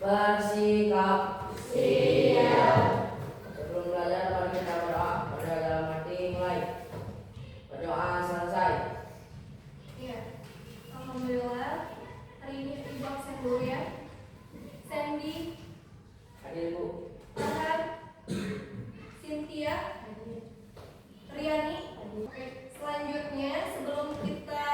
Bersikap. Siap. Sebelum belajar mari kita berdoa. Berdoa dalam hati mulai. Berdoa selesai. Iya. Alhamdulillah. Hari ini Ibu absen dulu ya. Sandy, Hadir Bu. Farhan, Cynthia, Riani. Oke. Selanjutnya sebelum kita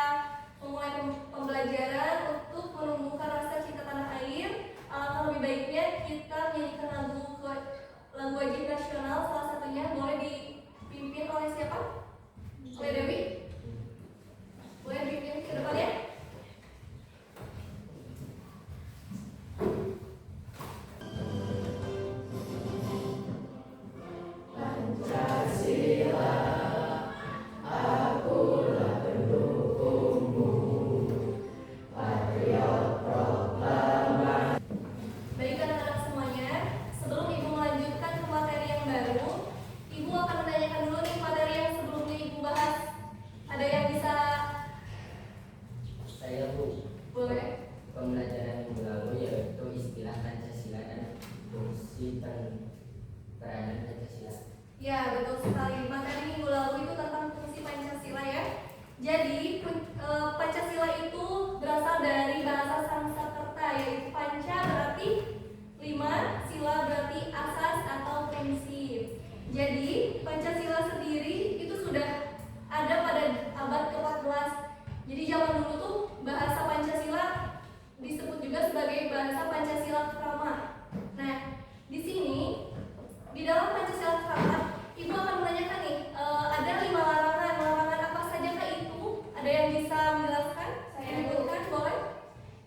memulai pembelajaran untuk menumbuhkan rasa cinta tanah air, alangkah lebih baiknya kita menyanyikan lagu wajib nasional. Salah satunya boleh dipimpin oleh siapa? Oleh Dewi? Boleh dipimpin ke depan ya? Baik anak-anak semuanya, sebelum Ibu melanjutkan ke materi yang baru, Ibu akan menanyakan dulu nih materi yang sebelumnya Ibu bahas. Ada yang bisa? Saya Bu. Boleh? Pembelajaran minggu lalu yaitu istilah Pancasila dan fungsi peranan Pancasila. Ya, betul sekali. Materi minggu lalu itu tentang fungsi Pancasila ya. Jadi Pancasila itu berasal dari bahasa Sanskerta, yaitu panca berarti 5, sila berarti asas atau prinsip. Jadi Pancasila sendiri itu sudah ada pada abad ke-14. Jadi zaman dulu tuh bahasa Pancasila disebut juga sebagai bahasa Pancasila Krama. Nah, di sini di dalam Pancasila Krama, Ibu akan menanyakan nih, ada 5 larangan. Larangan apa saja kah itu? Ada yang bisa menjelaskan? Saya menyebutkan, boleh?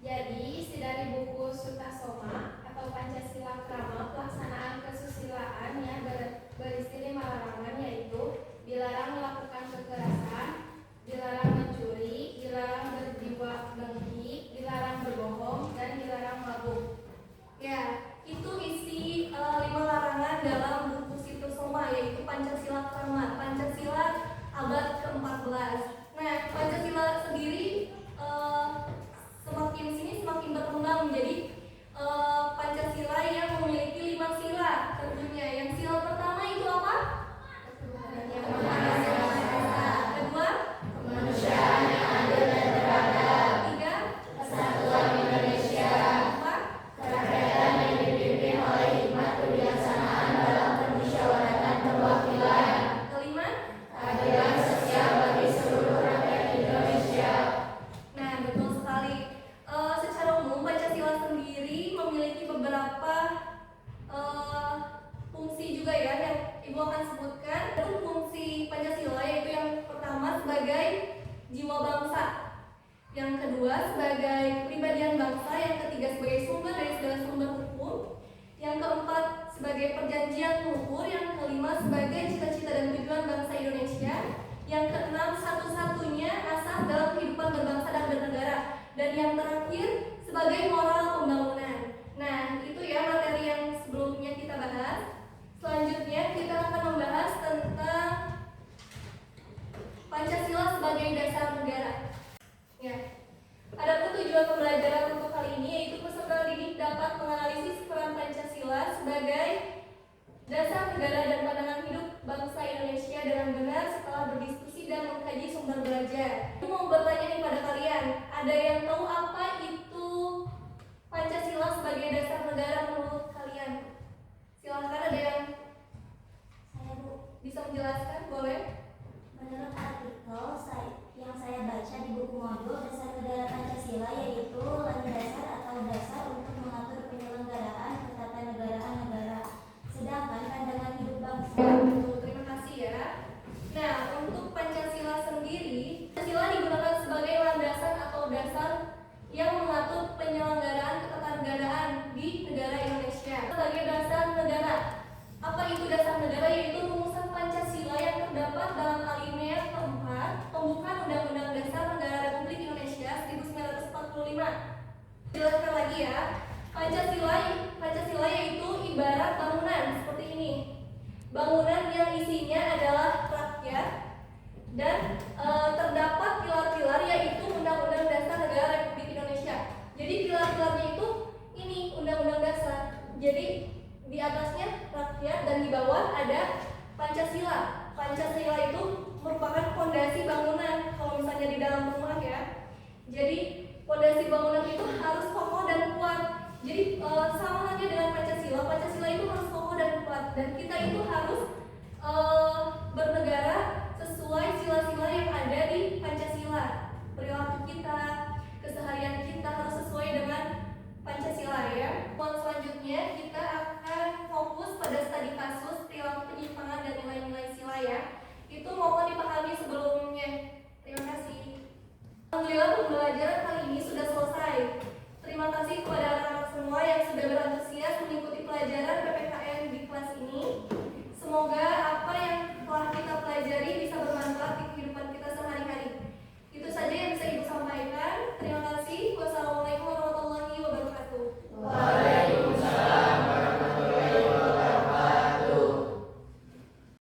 Jadi, isi dari buku Sutasoma atau Pancasila Krama Pelaksanaan Kesusilaan yang berisi 5 larangan, yaitu dilarang melakukan kekerasan, dilarang mencuri, dilarang berjiwa dengki, dilarang berbohong, dan dilarang mabuk. Ya, itu isi 5 larangan dalam buku Sutasoma, yaitu Pancasila Krama, Pancasila abad ke-14. Nah, Pancasila sendiri semakin sini semakin berkembang menjadi Pancasila yang memiliki 5 sila tentunya. Yang sila pertama itu apa? Kedua, Kemanusiaan yang adil dan beradab, ketiga, Kesatuan Indonesia, keempat, kerakyatan yang dipimpin oleh hikmat kebijaksanaan dalam permusyawaratan perwakilan, kelima. keadilan sosial bagi seluruh rakyat Indonesia. Nah, betul sekali. Secara umum Pancasila sendiri memiliki beberapa fungsi juga ya yang Ibu akan sebutkan. Itu fungsi Pancasila, yaitu yang pertama sebagai jiwa bangsa, yang kedua sebagai kepribadian bangsa, yang ketiga sebagai sumber dari segala sumber hukum, yang keempat sebagai perjanjian luhur, yang kelima sebagai cita-cita dan tujuan bangsa Indonesia, yang keenam satu-satunya asas dalam kehidupan berbangsa dan bernegara, dan yang terakhir sebagai moral pembangunan. Nah, itu ya materi yang sebelumnya kita bahas. Selanjutnya kita akan membahas tentang Pancasila sebagai dasar negara. Ya. Adapun tujuan pembelajaran untuk kali ini yaitu peserta didik dapat menganalisis peran Pancasila sebagai dasar negara dan pandangan hidup bangsa Indonesia dengan benar setelah berdiskusi dan mengkaji sumber belajar. Aku mau bertanya nih pada kalian, ada yang tahu apa itu Pancasila sebagai dasar negara menurut kalian? Silahkan, ada yang Saya Bu, bisa menjelaskan, boleh? menurut artikel yang saya baca di buku modul Dasar Negara Pancasila, yaitu landasan atau dasar untuk mengatur penyelenggaraan ketatanegaraan negara. Sedangkan pandangan hidup bangsa. Terima kasih ya. Nah, untuk Pancasila sendiri, Pancasila digunakan sebagai landasan atau dasar yang mengatur penyelenggaraan ketatanegaraan di negara Indonesia. Sebagai dasar negara, apa itu dasar negara? Yaitu rumusan Pancasila yang terdapat dalam alinea keempat pembukaan Undang-Undang Dasar Negara Republik Indonesia 1945. Jelaskan lagi ya. Pancasila yaitu ibarat bangunan seperti ini. Bangunan yang isinya adalah rakyat dan terdapat pilar-pilar, yaitu Undang-Undang Dasar Negara Republik Indonesia. Jadi pilar-pilarnya itu ini Undang-Undang Dasar Jadi fondasi bangunan itu harus kokoh dan kuat. Jadi sama halnya dengan Pancasila, Pancasila itu harus kokoh dan kuat, dan kita itu harus bernegara sesuai sila-sila yang ada di Pancasila. Perilaku kita, keseharian kita harus sesuai dengan Pancasila ya. Buat selanjutnya kita akan fokus pada studi kasus perilaku penyimpangan dan nilai-nilai sila ya. Itu mohon dipahami sebelumnya. Terima kasih. Alhamdulillah pembelajaran kali ini sudah selesai. Terima kasih kepada anak-anak semua yang sudah berantusias mengikuti pelajaran